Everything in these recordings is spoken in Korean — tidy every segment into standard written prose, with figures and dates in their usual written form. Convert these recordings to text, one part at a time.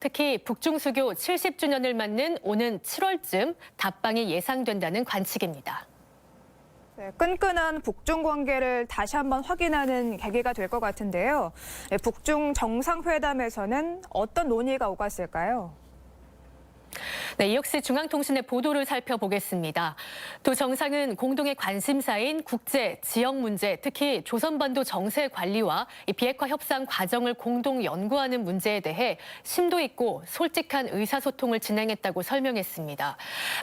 특히 북중수교 70주년을 맞는 오는 7월쯤 답방이 예상된다는 관측입니다. 네, 끈끈한 북중 관계를 다시 한번 확인하는 계기가 될 것 같은데요. 북중 정상회담에서는 어떤 논의가 오갔을까요? 네, 이역시 중앙통신의 보도를 살펴보겠습니다. 두 정상은 공동의 관심사인 국제, 지역 문제, 특히 조선반도 정세 관리와 비핵화 협상 과정을 공동 연구하는 문제에 대해 심도 있고 솔직한 의사소통을 진행했다고 설명했습니다.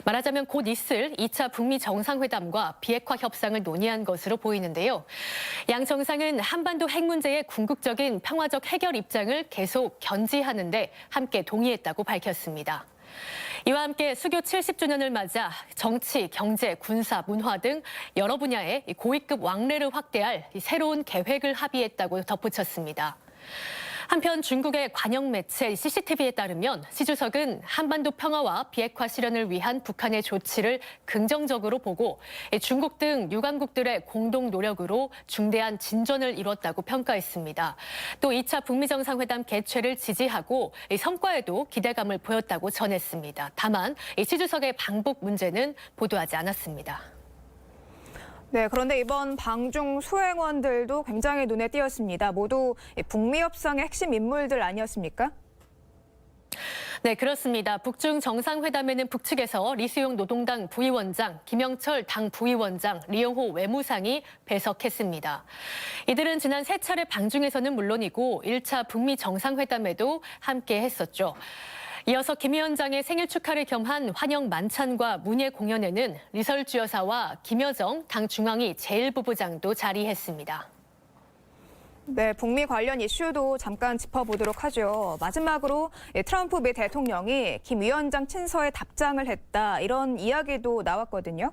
말하자면 곧 있을 2차 북미 정상회담과 비핵화 협상을 논의한 것으로 보이는데요. 양 정상은 한반도 핵 문제의 궁극적인 평화적 해결 입장을 계속 견지하는 데 함께 동의했다고 밝혔습니다. 이와 함께 수교 70주년을 맞아 정치, 경제, 군사, 문화 등 여러 분야의 고위급 왕래를 확대할 새로운 계획을 합의했다고 덧붙였습니다. 한편 중국의 관영 매체 CCTV에 따르면 시 주석은 한반도 평화와 비핵화 실현을 위한 북한의 조치를 긍정적으로 보고 중국 등 유관국들의 공동 노력으로 중대한 진전을 이뤘다고 평가했습니다. 또 2차 북미 정상회담 개최를 지지하고 성과에도 기대감을 보였다고 전했습니다. 다만 시 주석의 방북 문제는 보도하지 않았습니다. 네, 그런데 이번 방중 수행원들도 굉장히 눈에 띄었습니다. 모두 북미 협상의 핵심 인물들 아니었습니까? 네, 그렇습니다. 북중 정상회담에는 북측에서 리수용 노동당 부위원장, 김영철 당 부위원장, 리용호 외무상이 배석했습니다. 이들은 지난 세 차례 방중에서는 물론이고 1차 북미 정상회담에도 함께 했었죠. 이어서 김 위원장의 생일 축하를 겸한 환영 만찬과 문예 공연에는 리설주 여사와 김여정 당 중앙위 제1부부장도 자리했습니다. 네, 북미 관련 이슈도 잠깐 짚어보도록 하죠. 마지막으로 트럼프 미 대통령이 김 위원장 친서에 답장을 했다, 이런 이야기도 나왔거든요.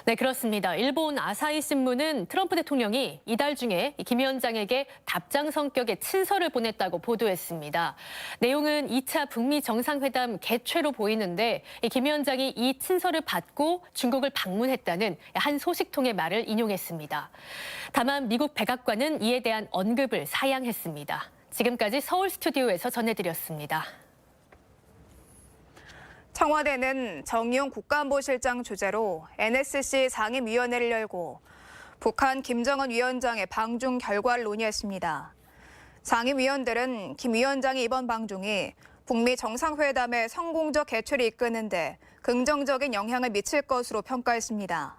네, 그렇습니다. 일본 아사히 신문은 트럼프 대통령이 이달 중에 김 위원장에게 답장 성격의 친서를 보냈다고 보도했습니다. 내용은 2차 북미 정상회담 개최로 보이는데 김 위원장이 이 친서를 받고 중국을 방문했다는 한 소식통의 말을 인용했습니다. 다만 미국 백악관은 이에 대한 언급을 사양했습니다. 지금까지 서울 스튜디오에서 전해드렸습니다. 청와대는 정의용 국가안보실장 주재로 NSC 상임위원회를 열고 북한 김정은 위원장의 방중 결과를 논의했습니다. 상임위원들은 김 위원장의 이번 방중이 북미 정상회담의 성공적 개최를 이끄는 데 긍정적인 영향을 미칠 것으로 평가했습니다.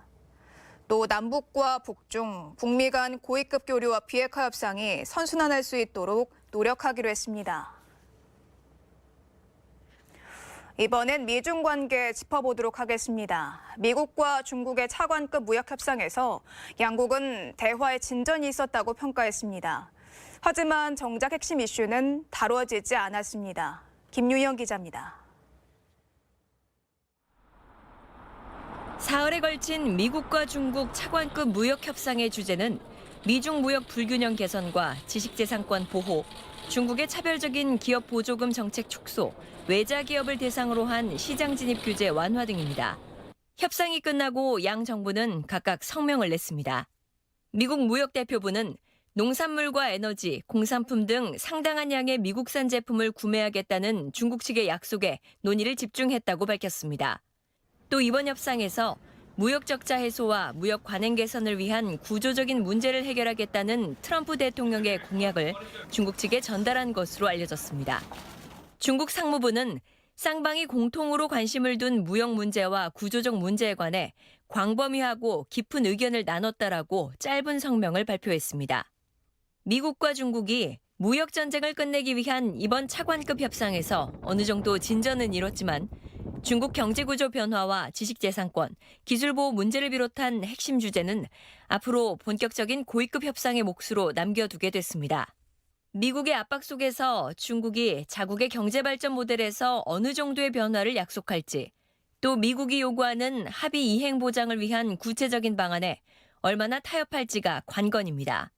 또 남북과 북중, 북미 간 고위급 교류와 비핵화 협상이 선순환할 수 있도록 노력하기로 했습니다. 이번엔 미중 관계 짚어보도록 하겠습니다. 미국과 중국의 차관급 무역 협상에서 양국은 대화에 진전이 있었다고 평가했습니다. 하지만 정작 핵심 이슈는 다뤄지지 않았습니다. 김유영 기자입니다. 사흘에 걸친 미국과 중국 차관급 무역 협상의 주제는 미중 무역 불균형 개선과 지식재산권 보호, 중국의 차별적인 기업 보조금 정책 축소, 외자 기업을 대상으로 한 시장 진입 규제 완화 등입니다. 협상이 끝나고 양 정부는 각각 성명을 냈습니다. 미국 무역대표부는 농산물과 에너지, 공산품 등 상당한 양의 미국산 제품을 구매하겠다는 중국 측의 약속에 논의를 집중했다고 밝혔습니다. 또 이번 협상에서 무역 적자 해소와 무역 관행 개선을 위한 구조적인 문제를 해결하겠다는 트럼프 대통령의 공약을 중국 측에 전달한 것으로 알려졌습니다. 중국 상무부는 쌍방이 공통으로 관심을 둔 무역 문제와 구조적 문제에 관해 광범위하고 깊은 의견을 나눴다라고 짧은 성명을 발표했습니다. 미국과 중국이 무역 전쟁을 끝내기 위한 이번 차관급 협상에서 어느 정도 진전은 이뤘지만 중국 경제구조 변화와 지식재산권, 기술보호 문제를 비롯한 핵심 주제는 앞으로 본격적인 고위급 협상의 몫으로 남겨두게 됐습니다. 미국의 압박 속에서 중국이 자국의 경제발전 모델에서 어느 정도의 변화를 약속할지, 또 미국이 요구하는 합의 이행 보장을 위한 구체적인 방안에 얼마나 타협할지가 관건입니다.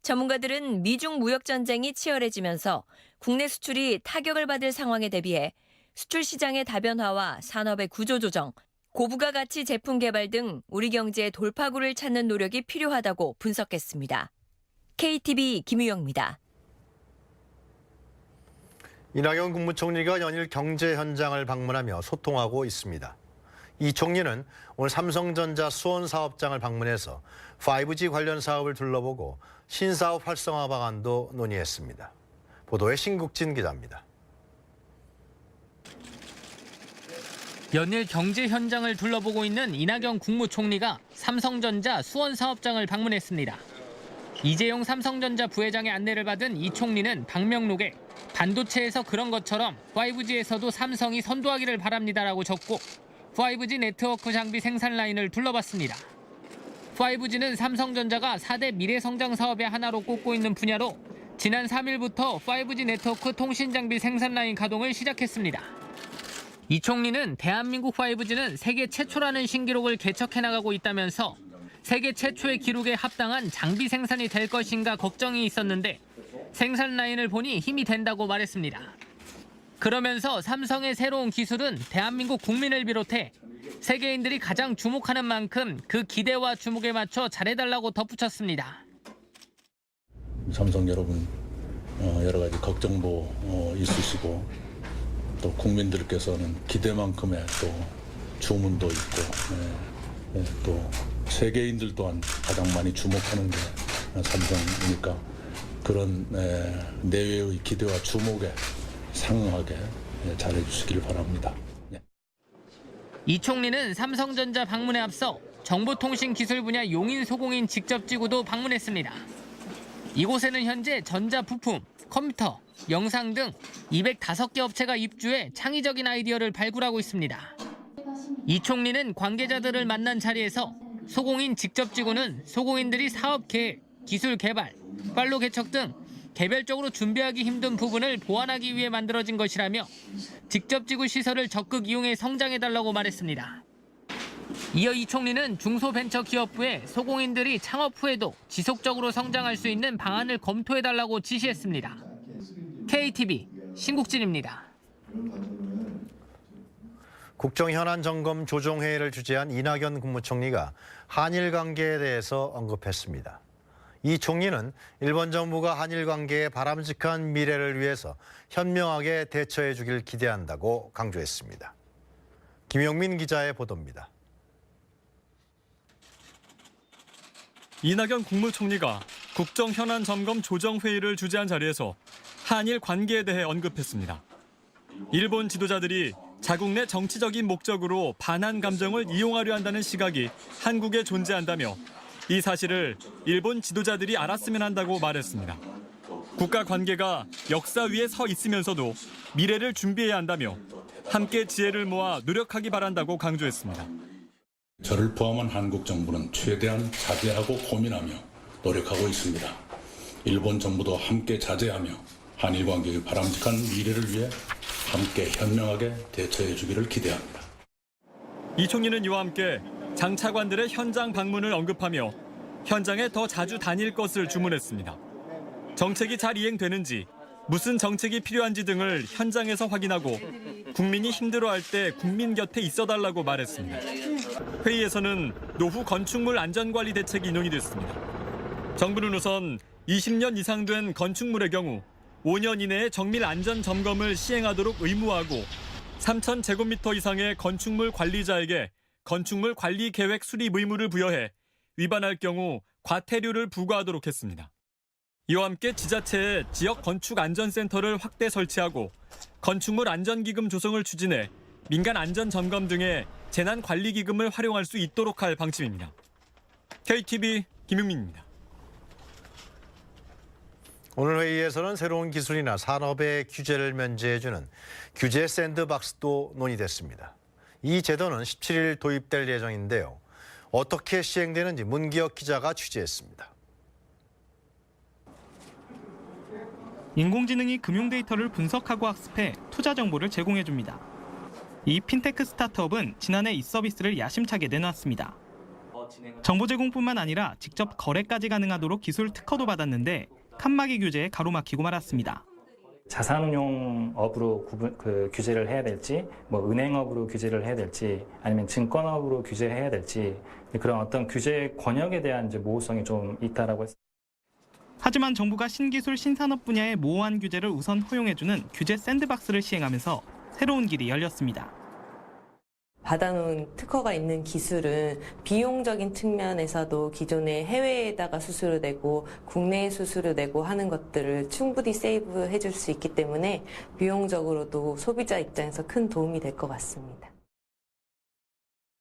전문가들은 미중 무역 전쟁이 치열해지면서 국내 수출이 타격을 받을 상황에 대비해 수출 시장의 다변화와 산업의 구조 조정, 고부가 가치 제품 개발 등 우리 경제의 돌파구를 찾는 노력이 필요하다고 분석했습니다. KTV 김유영입니다. 이낙연 국무총리가 연일 경제 현장을 방문하며 소통하고 있습니다. 이 총리는 오늘 삼성전자 수원 사업장을 방문해서 5G 관련 사업을 둘러보고 신사업 활성화 방안도 논의했습니다. 보도에 신국진 기자입니다. 연일 경제 현장을 둘러보고 있는 이낙연 국무총리가 삼성전자 수원 사업장을 방문했습니다. 이재용 삼성전자 부회장의 안내를 받은 이 총리는 방명록에 반도체에서 그런 것처럼 5G에서도 삼성이 선도하기를 바랍니다라고 적고 5G 네트워크 장비 생산 라인을 둘러봤습니다. 5G는 삼성전자가 4대 미래성장 사업의 하나로 꼽고 있는 분야로 지난 3일부터 5G 네트워크 통신 장비 생산 라인 가동을 시작했습니다. 이 총리는 대한민국 5G는 세계 최초라는 신기록을 개척해 나가고 있다면서 세계 최초의 기록에 합당한 장비 생산이 될 것인가 걱정이 있었는데 생산 라인을 보니 힘이 된다고 말했습니다. 그러면서 삼성의 새로운 기술은 대한민국 국민을 비롯해 세계인들이 가장 주목하는 만큼 그 기대와 주목에 맞춰 잘해달라고 덧붙였습니다. 삼성 여러분 여러 가지 걱정도 있으시고 또 국민들께서는 기대만큼의 또 주문도 있고 또 세계인들 또한 가장 많이 주목하는 게 삼성이니까 그런 내외의 기대와 주목에 상응하게 잘해주시길 바랍니다. 이 총리는 삼성전자 방문에 앞서 정보통신기술 분야 용인 소공인 직접지구도 방문했습니다. 이곳에는 현재 전자부품, 컴퓨터, 영상 등 205개 업체가 입주해 창의적인 아이디어를 발굴하고 있습니다. 이 총리는 관계자들을 만난 자리에서 소공인 직접지구는 소공인들이 사업 계획, 기술 개발, 판로 개척 등 개별적으로 준비하기 힘든 부분을 보완하기 위해 만들어진 것이라며 직접지구 시설을 적극 이용해 성장해달라고 말했습니다. 이어 이 총리는 중소벤처기업부에 소공인들이 창업 후에도 지속적으로 성장할 수 있는 방안을 검토해달라고 지시했습니다. KTV 신국진입니다. 국정현안점검 조정회의를 주재한 이낙연 국무총리가 한일 관계에 대해서 언급했습니다. 이 총리는 일본 정부가 한일 관계의 바람직한 미래를 위해서 현명하게 대처해 주길 기대한다고 강조했습니다. 김용민 기자의 보도입니다. 이낙연 국무총리가 국정현안점검 조정회의를 주재한 자리에서 한일 관계에 대해 언급했습니다. 일본 지도자들이 자국 내 정치적인 목적으로 반한 감정을 이용하려 한다는 시각이 한국에 존재한다며 이 사실을 일본 지도자들이 알았으면 한다고 말했습니다. 국가 관계가 역사 위에 서 있으면서도 미래를 준비해야 한다며 함께 지혜를 모아 노력하기 바란다고 강조했습니다. 저를 포함한 한국 정부는 최대한 자제하고 고민하며 노력하고 있습니다. 일본 정부도 함께 자제하며 한일 관계의 바람직한 미래를 위해 함께 현명하게 대처해 주기를 기대합니다. 이 총리는 이와 함께 장 차관들의 현장 방문을 언급하며 현장에 더 자주 다닐 것을 주문했습니다. 정책이 잘 이행되는지, 무슨 정책이 필요한지 등을 현장에서 확인하고 국민이 힘들어할 때 국민 곁에 있어달라고 말했습니다. 회의에서는 노후 건축물 안전관리 대책이 논의됐습니다. 정부는 우선 20년 이상 된 건축물의 경우 5년 이내에 정밀 안전 점검을 시행하도록 의무화하고 3,000제곱미터 이상의 건축물 관리자에게 건축물 관리 계획 수립 의무를 부여해 위반할 경우 과태료를 부과하도록 했습니다. 이와 함께 지자체에 지역 건축 안전센터를 확대 설치하고 건축물 안전기금 조성을 추진해 민간 안전 점검 등의 재난 관리 기금을 활용할 수 있도록 할 방침입니다. KTV 김용민입니다. 오늘 회의에서는 새로운 기술이나 산업의 규제를 면제해주는 규제 샌드박스도 논의됐습니다. 이 제도는 17일 도입될 예정인데요. 어떻게 시행되는지 문기혁 기자가 취재했습니다. 인공지능이 금융 데이터를 분석하고 학습해 투자 정보를 제공해줍니다. 이 핀테크 스타트업은 지난해 이 서비스를 야심차게 내놨습니다. 정보 제공뿐만 아니라 직접 거래까지 가능하도록 기술 특허도 받았는데 칸막이 규제에 가로막히고 말았습니다. 자산운용업으로 규제를 해야 될지, 은행업으로 규제를 해야 될지, 아니면 증권업으로 규제를 해야 될지 그런 어떤 규제 권역에 대한 모호성이 좀 있다라고 했습니다. 하지만 정부가 신기술 신산업 분야의 모호한 규제를 우선 허용해주는 규제 샌드박스를 시행하면서 새로운 길이 열렸습니다. 받아놓은 특허가 있는 기술은 비용적인 측면에서도 기존에 해외에다가 수수료 내고 국내에 수수료 내고 하는 것들을 충분히 세이브해 줄 수 있기 때문에 비용적으로도 소비자 입장에서 큰 도움이 될 것 같습니다.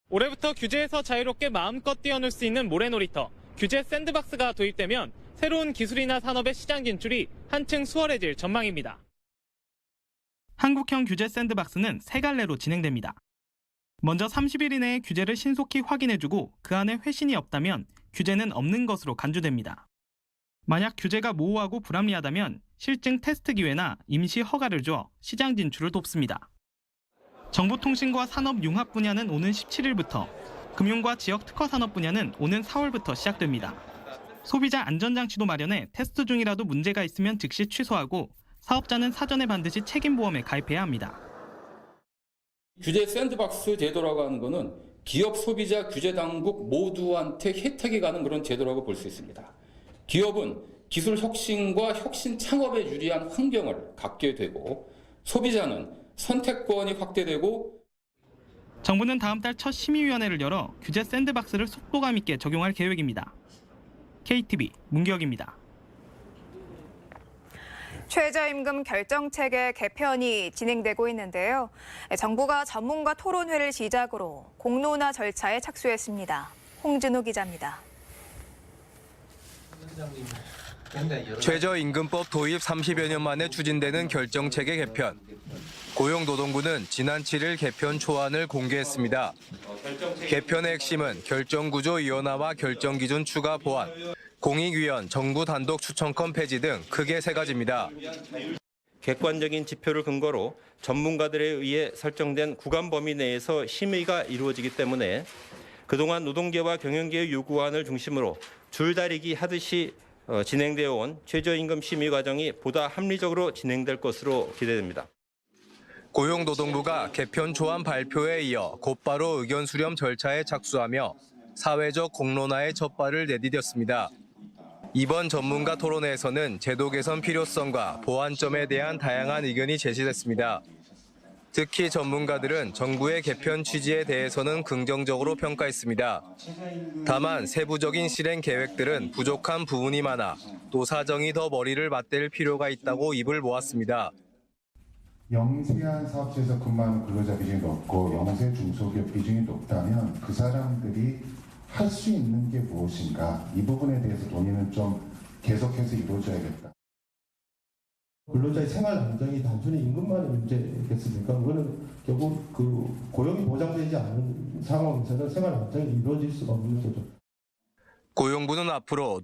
올해부터 규제에서 자유롭게 마음껏 뛰어놀 수 있는 모래놀이터, 규제 샌드박스가 도입되면 새로운 기술이나 산업의 시장 진출이 한층 수월해질 전망입니다. 한국형 규제 샌드박스는 세 갈래로 진행됩니다. 먼저 30일 이내에 규제를 신속히 확인해주고 그 안에 회신이 없다면 규제는 없는 것으로 간주됩니다. 만약 규제가 모호하고 불합리하다면 실증 테스트 기회나 임시 허가를 줘 시장 진출을 돕습니다. 정보통신과 산업융합 분야는 오는 17일부터, 금융과 지역 특화 산업 분야는 오는 4월부터 시작됩니다. 소비자 안전장치도 마련해 테스트 중이라도 문제가 있으면 즉시 취소하고 사업자는 사전에 반드시 책임보험에 가입해야 합니다. 규제 샌드박스 제도라고 하는 것은 기업, 소비자, 규제 당국 모두한테 혜택이 가는 그런 제도라고 볼 수 있습니다. 기업은 기술 혁신과 혁신 창업에 유리한 환경을 갖게 되고 소비자는 선택권이 확대되고 정부는 다음 달 첫 심의위원회를 열어 규제 샌드박스를 속도감 있게 적용할 계획입니다. KTV 문기혁입니다. 최저임금 결정체계 개편이 진행되고 있는데요. 정부가 전문가 토론회를 시작으로 공론화 절차에 착수했습니다. 홍진호 기자입니다. 최저임금법 도입 30여 년 만에 추진되는 결정체계 개편. 고용노동부는 지난 7일 개편 초안을 공개했습니다. 개편의 핵심은 결정구조 이원화와 결정기준 추가 보완, 공익위원, 정부 단독 추천권 폐지 등 크게 세 가지입니다. 객관적인 지표를 근거로 전문가들에 의해 설정된 구간 범위 내에서 심의가 이루어지기 때문에 그동안 노동계와 경영계의 요구안을 중심으로 줄다리기 하듯이 진행되어 온 최저임금 심의 과정이 보다 합리적으로 진행될 것으로 기대됩니다. 고용노동부가 개편 초안 발표에 이어 곧바로 의견 수렴 절차에 착수하며 사회적 공론화의 첫 발을 내디뎠습니다. 이번 전문가 토론회에서는 제도 개선 필요성과 보완점에 대한 다양한 의견이 제시됐습니다. 특히 전문가들은 정부의 개편 취지에 대해서는 긍정적으로 평가했습니다. 다만 세부적인 실행 계획들은 부족한 부분이 많아 또 사정이 더 머리를 맞댈 필요가 있다고 입을 모았습니다. 영세한 사업체에서 근무하는 근로자 비중이 높고 영세 중소기업 비중이 높다면 그 사람들이 할 수 있는 게 무엇인가, 이 부분에 대해서 논의는 좀 계속해서 이루어져야겠다. 근로자의 생활 안정이 단순히 임금만의 문제겠습니까? 그거는 결국 그 고용이 보장되지 않는 상황에서는 생활 안정이 이루어질 수가 없는 거죠. 고용부는 앞으로